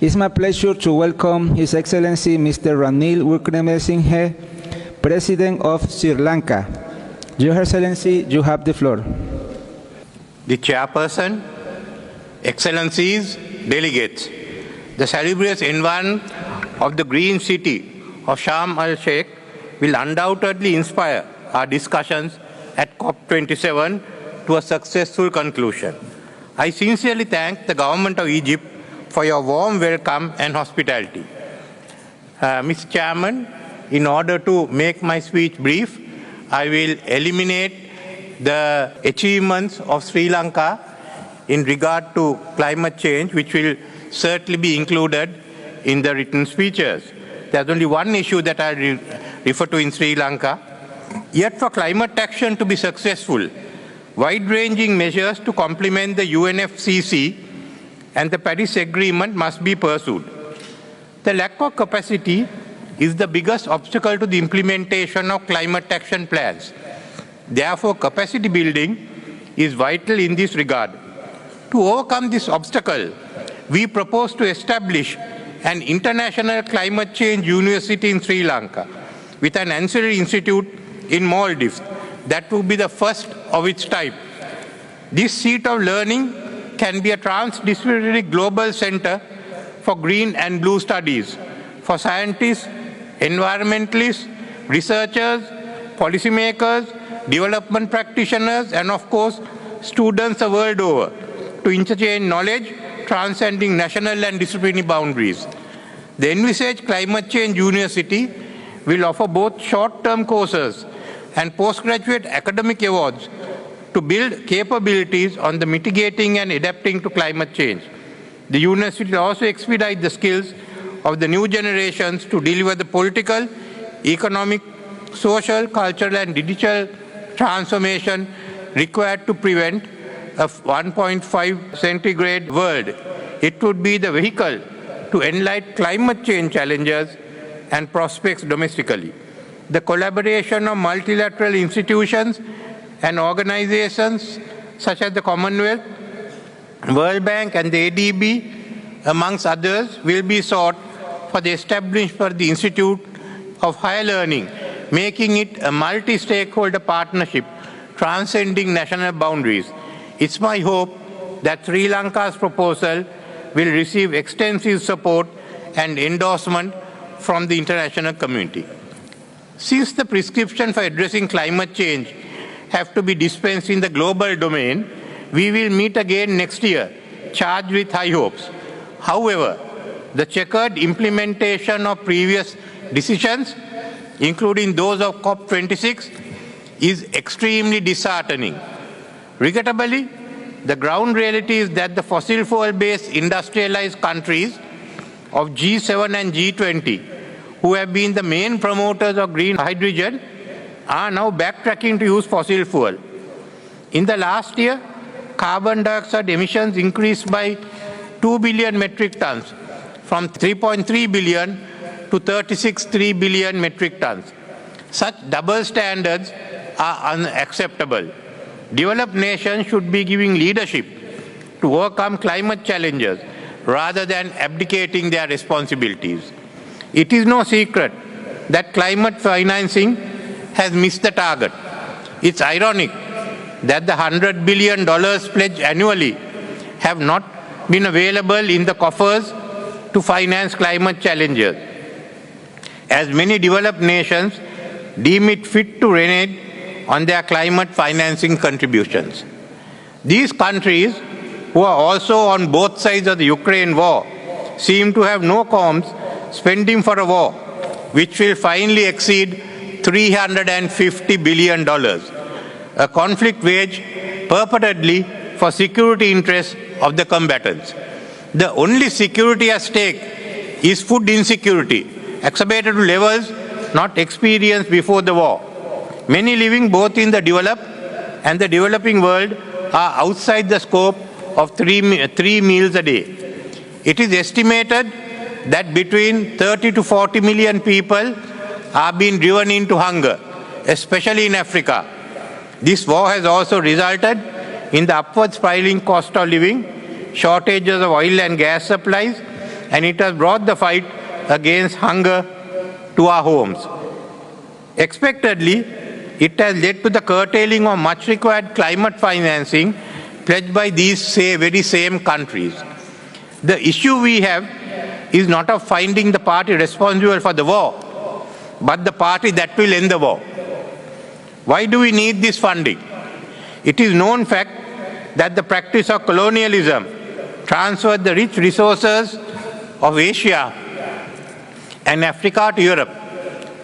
It's my pleasure to welcome His Excellency Mr. Ranil Wickremesinghe, President of Sri Lanka. Your Excellency, you have the floor. The Chairperson, Excellencies, Delegates, the salubrious environment of the green city of Sharm el-Sheikh will undoubtedly inspire our discussions at COP27 to a successful conclusion. I sincerely thank the Government of Egypt for your warm welcome and hospitality. Mr. Chairman, in order to make my speech brief, I will eliminate the achievements of Sri Lanka in regard to climate change, which will certainly be included in the written speeches. There's only one issue that I refer to in Sri Lanka. Yet for climate action to be successful, wide-ranging measures to complement the UNFCCC and the Paris Agreement must be pursued. The lack of capacity is the biggest obstacle to the implementation of climate action plans. Therefore, capacity building is vital in this regard. To overcome this obstacle, we propose to establish an international climate change university in Sri Lanka with an ancillary institute in Maldives that would be the first of its type. This seat of learning can be a transdisciplinary global center for green and blue studies, for scientists, environmentalists, researchers, policymakers, development practitioners, and of course, students the world over to interchange knowledge transcending national and disciplinary boundaries. The envisaged Climate Change University will offer both short-term courses and postgraduate academic awards to build capabilities on the mitigating and adapting to climate change. The university will also expedite the skills of the new generations to deliver the political, economic, social, cultural, and digital transformation required to prevent a 1.5 centigrade world. It would be the vehicle to enlighten climate change challenges and prospects domestically. The collaboration of multilateral institutions and organizations such as the Commonwealth, World Bank, and the ADB, amongst others, will be sought for the establishment of the Institute of Higher Learning, making it a multi-stakeholder partnership transcending national boundaries. It's my hope that Sri Lanka's proposal will receive extensive support and endorsement from the international community. Since the prescription for addressing climate change have to be dispensed in the global domain, we will meet again next year, charged with high hopes. However, the checkered implementation of previous decisions, including those of COP26, is extremely disheartening. Regrettably, the ground reality is that the fossil fuel-based industrialized countries of G7 and G20, who have been the main promoters of green hydrogen, are now backtracking to use fossil fuel. In the last year, carbon dioxide emissions increased by 2 billion metric tons, from 3.3 billion to 36.3 billion metric tons. Such double standards are unacceptable. Developed nations should be giving leadership to overcome climate challenges rather than abdicating their responsibilities. It is no secret that climate financing has missed the target. It's ironic that the $100 billion pledged annually have not been available in the coffers to finance climate challenges, as many developed nations deem it fit to renege on their climate financing contributions. These countries, who are also on both sides of the Ukraine war, seem to have no qualms spending for a war which will finally exceed $350 billion, a conflict waged purportedly for security interests of the combatants. The only security at stake is food insecurity, exacerbated to levels not experienced before the war. Many living both in the developed and the developing world are outside the scope of three meals a day. It is estimated that between 30 to 40 million people are being driven into hunger, especially in Africa. This war has also resulted in the upward spiraling cost of living, shortages of oil and gas supplies, and it has brought the fight against hunger to our homes. Expectedly, it has led to the curtailing of much required climate financing pledged by these very same countries. The issue we have is not of finding the party responsible for the war, but the party that will end the war. Why do we need this funding? It is known fact that the practice of colonialism transferred the rich resources of Asia and Africa to Europe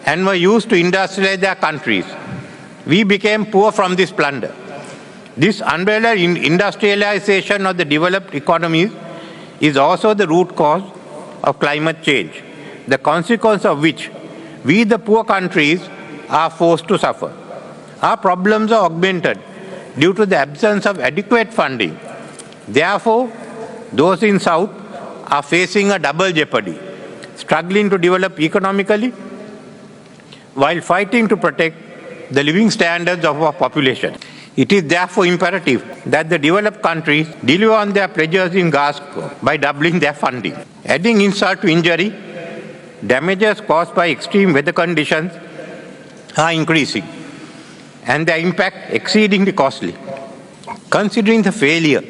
and were used to industrialize their countries. We became poor from this plunder. This unparalleled industrialization of the developed economies is also the root cause of climate change, the consequence of which we, the poor countries, are forced to suffer. Our problems are augmented due to the absence of adequate funding. Therefore, those in South are facing a double jeopardy, struggling to develop economically while fighting to protect the living standards of our population. It is therefore imperative that the developed countries deliver on their pledges in Glasgow by doubling their funding. Adding insult to injury, damages caused by extreme weather conditions are increasing and their impact exceedingly costly. Considering the failure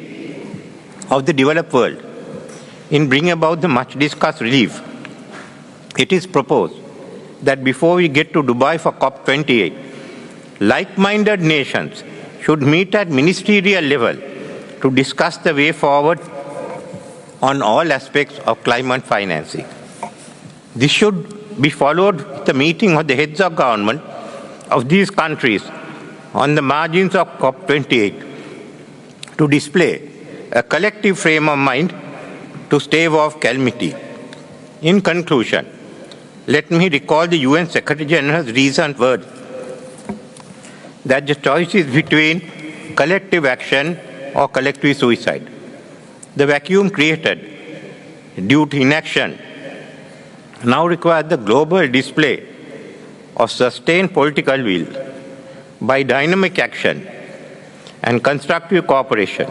of the developed world in bringing about the much discussed relief, it is proposed that before we get to Dubai for COP28, like-minded nations should meet at ministerial level to discuss the way forward on all aspects of climate financing. This should be followed with the meeting of the heads of government of these countries on the margins of COP28 to display a collective frame of mind to stave off calamity. In conclusion, let me recall the UN Secretary General's recent word that the choice is between collective action or collective suicide. The vacuum created due to inaction now requires the global display of sustained political will by dynamic action and constructive cooperation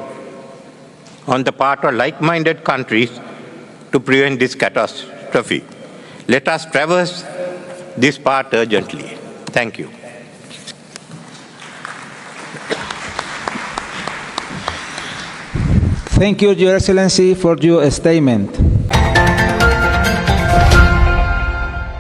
on the part of like-minded countries to prevent this catastrophe. Let us traverse this path urgently. Thank you. Thank you, Your Excellency, for your statement.